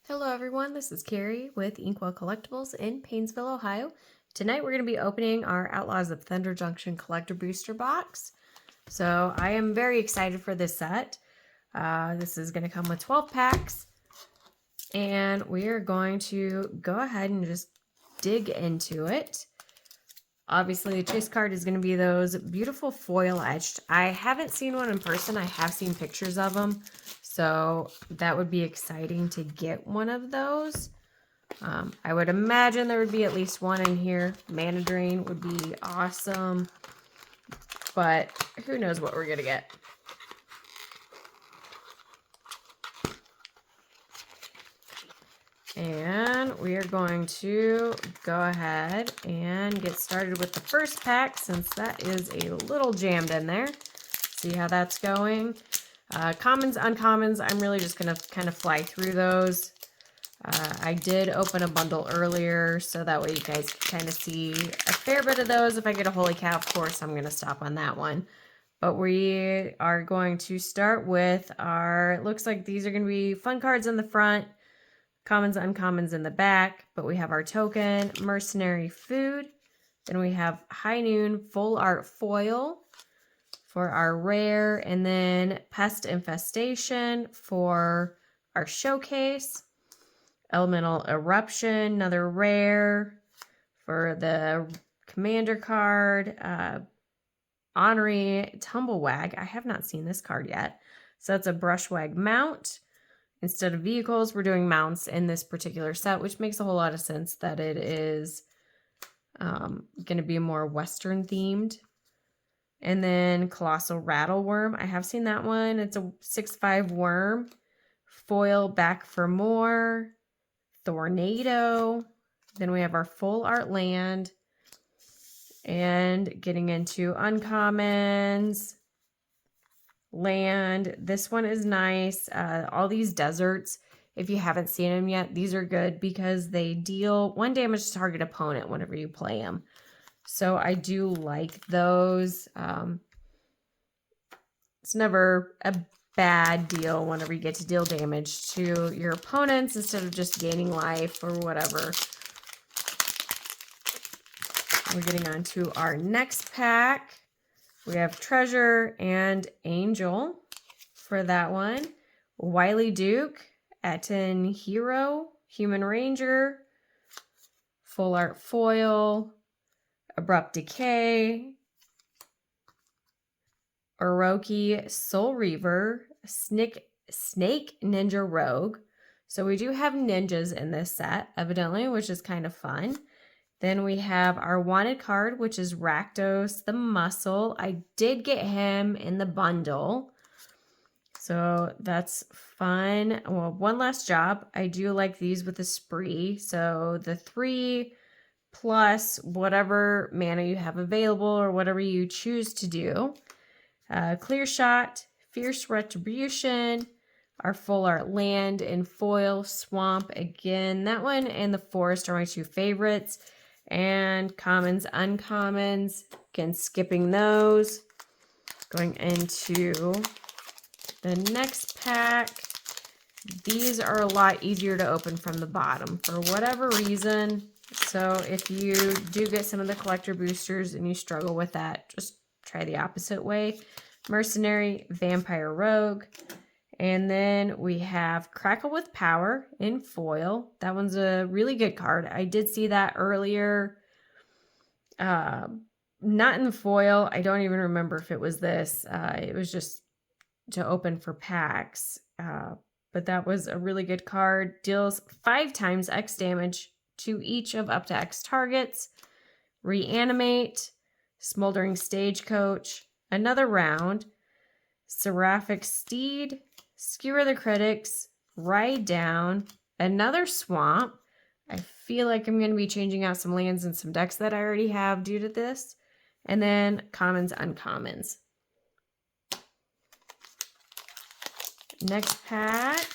Hello everyone, this is Carrie with Inkwell Collectibles in Painesville, Ohio. Tonight we're going to be opening our Outlaws of Thunder Junction collector booster box. So I am very excited for this set. This is going to come with 12 packs. And we are going to go ahead and just dig into it. Obviously the chase card is going to be those beautiful foil etched. I haven't seen one in person. I have seen pictures of them. So that would be exciting to get one of those. I would imagine there would be at least one in here. Mana Drain would be awesome. But who knows what we're going to get. And we are going to go ahead and get started with the first pack since that is a little jammed in there. See how that's going. Commons, uncommons, I'm really just going to kind of fly through those. I did open a bundle earlier, so that way you guys can kind of see a fair bit of those. If I get a Holy Cow, of course, I'm going to stop on that one. But we are going to start with our, it looks like these are going to be fun cards in the front, commons, uncommons in the back. But we have our token, Mercenary Food. Then we have High Noon Full Art Foil for our rare, and then Pest Infestation for our showcase. Elemental Eruption, another rare for the commander card. Honorary Tumblewag. I have not seen this card yet. So it's a Brushwag mount. Instead of vehicles, we're doing mounts in this particular set, which makes a whole lot of sense that it is going to be more Western themed. And then Colossal Rattleworm. I have seen that one. It's a 6/5 worm. Foil Back for More. Tornado. Then we have our Full Art Land. And getting into uncommons. Land. This one is nice. All these deserts, if you haven't seen them yet, these are good because they deal 1 damage to target opponent whenever you play them. So I do like those. It's never a bad deal whenever you get to deal damage to your opponents instead of just gaining life or whatever. We're getting on to our next pack. We have Treasure and Angel for that one. Wily Duke, Etten Hero, Human Ranger, Full Art Foil, Abrupt Decay, Orochi Soul Reaver, Snake Ninja Rogue. So we do have ninjas in this set, evidently, which is kind of fun. Then we have our wanted card, which is Rakdos the Muscle. I did get him in the bundle, so that's fun. Well, one last job. I do like these with the spree. So the 3 plus whatever mana you have available or whatever you choose to do. Clear Shot, Fierce Retribution, our Full Art Land and Foil Swamp. Again, that one and the Forest are my 2 favorites. And commons, uncommons. Again, skipping those. Going into the next pack. These are a lot easier to open from the bottom for whatever reason. So if you do get some of the collector boosters and you struggle with that, just try the opposite way. Mercenary, Vampire Rogue. And then we have Crackle with Power in foil. That one's a really good card. I did see that earlier. Not in the foil. I don't even remember if it was this. It was just to open for packs. But that was a really good card. Deals 5 times X damage to each of up to X targets. Reanimate, Smoldering Stagecoach, Another Round, Seraphic Steed, Skewer the Critics, Ride Down, Another Swamp. I feel like I'm going to be changing out some lands and some decks that I already have due to this. And then commons, uncommons. Next pack.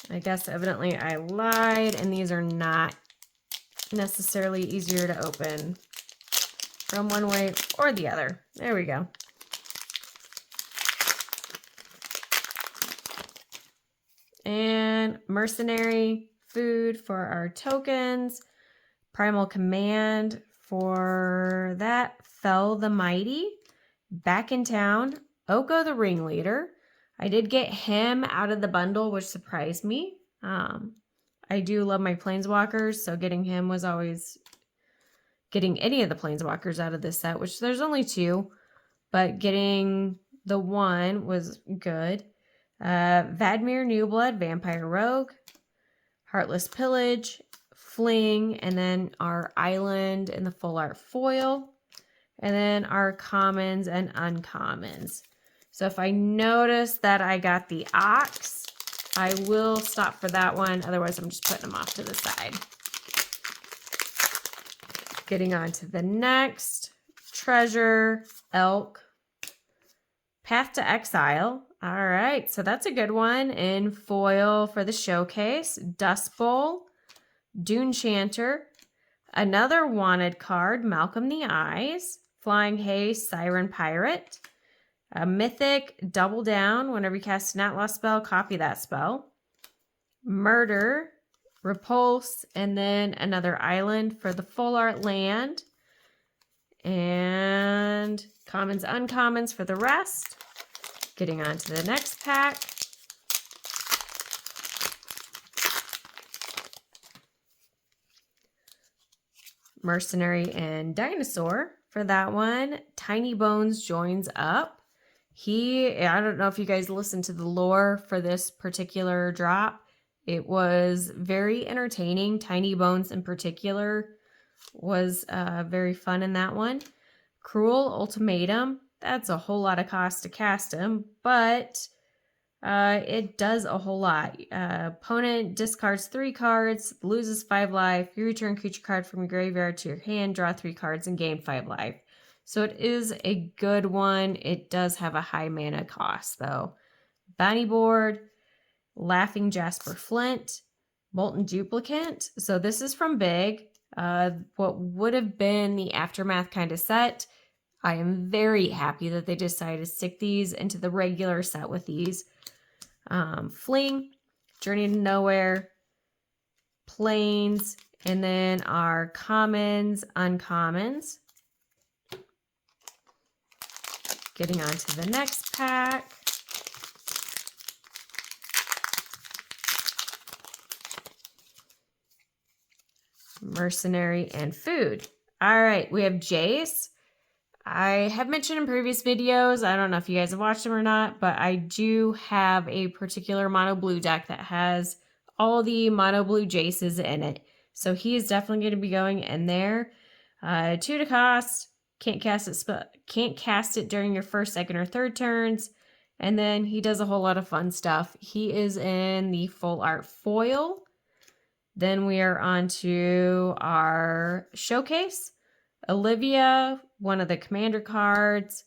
I guess evidently I lied, and these are not necessarily easier to open from one way or the other. There we go. And Mercenary, food for our tokens. Primal Command for that. Fell the Mighty. Back in Town. Oko the Ringleader. I did get him out of the bundle, which surprised me. I do love my Planeswalkers, so getting him was always... Getting any of the Planeswalkers out of this set, which there's only 2, but getting the 1 was good. Vadmir Newblood, Vampire Rogue. Heartless Pillage, Fling, and then our Island in the full art foil. And then our commons and uncommons. So if I notice that I got the Ox, I will stop for that one. Otherwise, I'm just putting them off to the side. Getting on to the next. Treasure, Elk, Path to Exile. All right, so that's a good one. In foil for the showcase. Dust Bowl, Dune Chanter, another wanted card, Malcolm the Eyes, Flying Haste, Siren Pirate, a Mythic, Double Down. Whenever you cast an Outlaw spell, copy that spell. Murder, Repulse, and then another Island for the full art land. And commons, uncommons for the rest. Getting on to the next pack. Mercenary and Dinosaur for that one. Tiny Bones joins up. I don't know if you guys listened to the lore for this particular drop. It was very entertaining. Tiny Bones in particular was very fun in that one. Cruel Ultimatum. That's a whole lot of cost to cast him, but it does a whole lot. Opponent discards 3 cards, loses 5 life. You return creature card from your graveyard to your hand, draw 3 cards, and gain 5 life. So it is a good one. It does have a high mana cost, though. Bounty Board, Laughing Jasper Flint, Molten Duplicant. So this is from Big. What would have been the Aftermath kind of set. I am very happy that they decided to stick these into the regular set with these. Fling, Journey to Nowhere, Plains, and then our commons, uncommons. Getting on to the next pack. Mercenary and food. All right, we have Jace. I have mentioned in previous videos, I don't know if you guys have watched them or not, but I do have a particular mono blue deck that has all the mono blue Jaces in it. So he is definitely going to be going in there. 2 to cost, can't cast it during your first, second, or third turns. And then he does a whole lot of fun stuff. He is in the full art foil. Then we are on to our showcase. Olivia, one of the commander cards.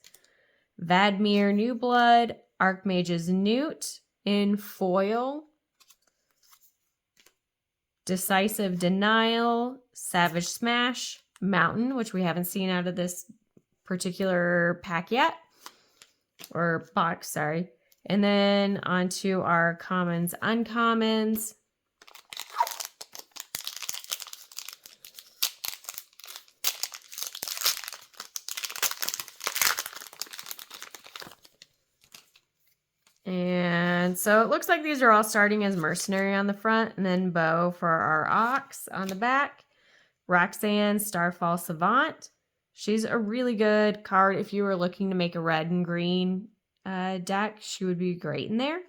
Vadmir Newblood, Archmage's Newt in foil. Decisive Denial, Savage Smash, Mountain, which we haven't seen out of this particular pack yet. Or box, sorry. And then on to our commons, uncommons. And so it looks like these are all starting as Mercenary on the front, and then Bow for our Ox on the back. Roxanne, Starfall Savant. She's a really good card if you were looking to make a red and green deck. She would be great in there.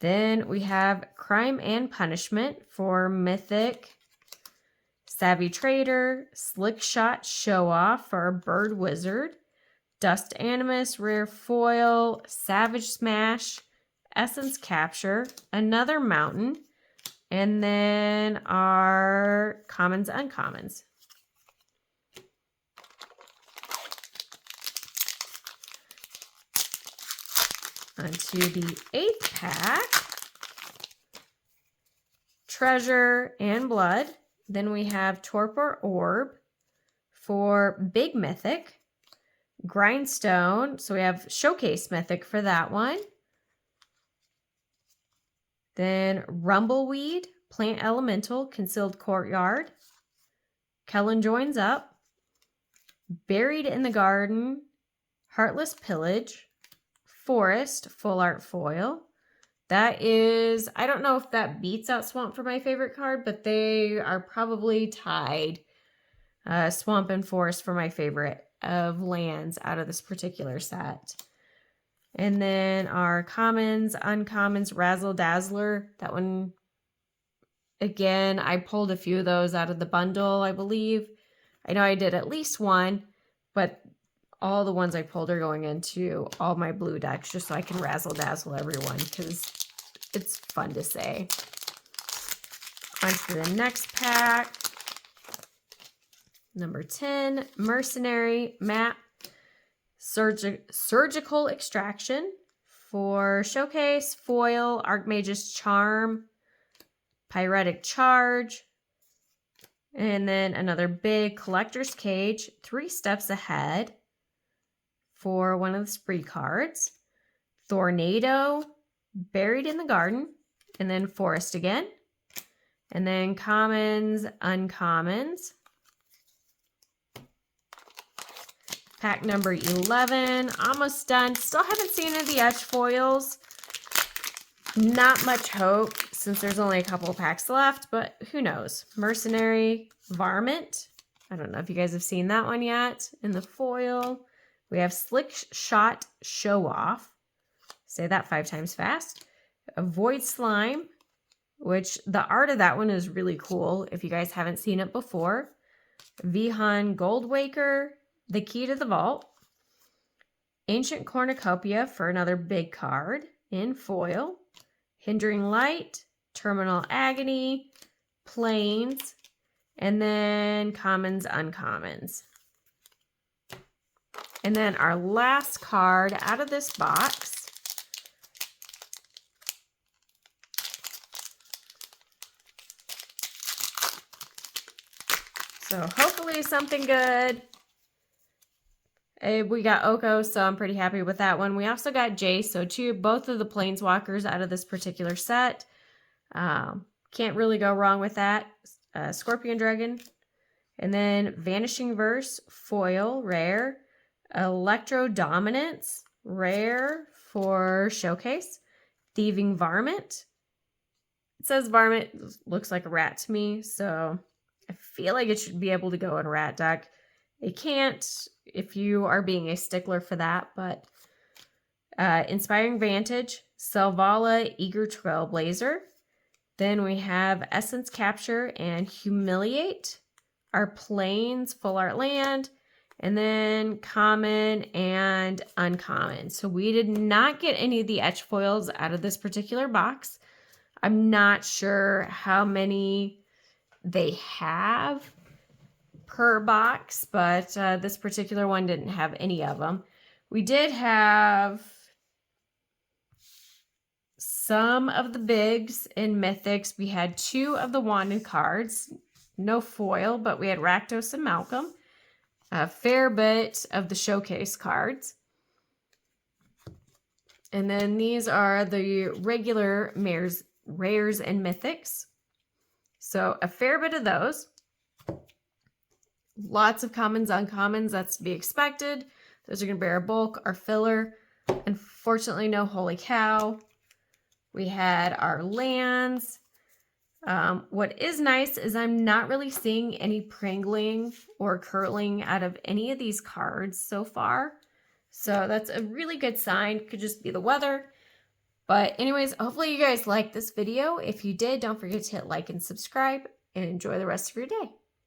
Then we have Crime and Punishment for Mythic. Savvy Trader, Slick Shot Show Off for our Bird Wizard. Dust Animus, Rare Foil, Savage Smash, Essence Capture, another Mountain, and then our commons, uncommons. Onto the 8th pack. Treasure and Blood. Then we have Torpor Orb for Big Mythic. Grindstone, so we have Showcase Mythic for that one. Then Rumbleweed, Plant Elemental, Concealed Courtyard. Kellen Joins Up. Buried in the Garden, Heartless Pillage. Forest, Full Art Foil. That is, I don't know if that beats out Swamp for my favorite card, but they are probably tied. Swamp and Forest for my favorite of lands out of this particular set. And then our commons, uncommons, Razzle Dazzler. That one, again, I pulled a few of those out of the bundle, I believe. I know I did at least one, but all the ones I pulled are going into all my blue decks just so I can Razzle Dazzle everyone because it's fun to say. On to the next pack. Number 10, Mercenary Map. Surgical Extraction for Showcase, Foil, Archmage's Charm, Pyretic Charge, and then another big Collector's Cage, 3 Steps Ahead for one of the spree cards, Tornado, Buried in the Garden, and then Forest again, and then commons, uncommons. Pack number 11, almost done. Still haven't seen any of the etch foils. Not much hope since there's only a couple of packs left, but who knows. Mercenary Varmint. I don't know if you guys have seen that one yet. In the foil, we have Slick Shot Show Off. Say that 5 times fast. A Void Slime, which the art of that one is really cool if you guys haven't seen it before. Vihan Goldwaker. The Key to the Vault, Ancient Cornucopia for another big card in foil, Hindering Light, Terminal Agony, Plains, and then commons, uncommons. And then our last card out of this box. So hopefully something good. We got Oko, so I'm pretty happy with that one. We also got Jace, so both of the Planeswalkers out of this particular set. Can't really go wrong with that. Scorpion Dragon. And then Vanishing Verse, Foil, Rare. Electro Dominance, Rare for Showcase. Thieving Varmint. It says Varmint, looks like a rat to me, so I feel like it should be able to go in a rat deck. It can't if you are being a stickler for that, but Inspiring Vantage, Selvala, Eager Trailblazer. Then we have Essence Capture and Humiliate. Our Plains, Full Art Land, and then common and uncommon. So we did not get any of the etch foils out of this particular box. I'm not sure how many they have per box, but this particular one didn't have any of them. We did have some of the bigs in Mythics. We had 2 of the Wanted cards, no foil, but we had Rakdos and Malcolm. A fair bit of the Showcase cards. And then these are the regular rares and Mythics. So a fair bit of those. Lots of commons, uncommons, that's to be expected. Those are going to be our bulk, our filler. Unfortunately, no Holy Cow. We had our lands. What is nice is I'm not really seeing any pringling or curling out of any of these cards so far. So that's a really good sign. Could just be the weather. But anyways, hopefully you guys liked this video. If you did, don't forget to hit like and subscribe and enjoy the rest of your day.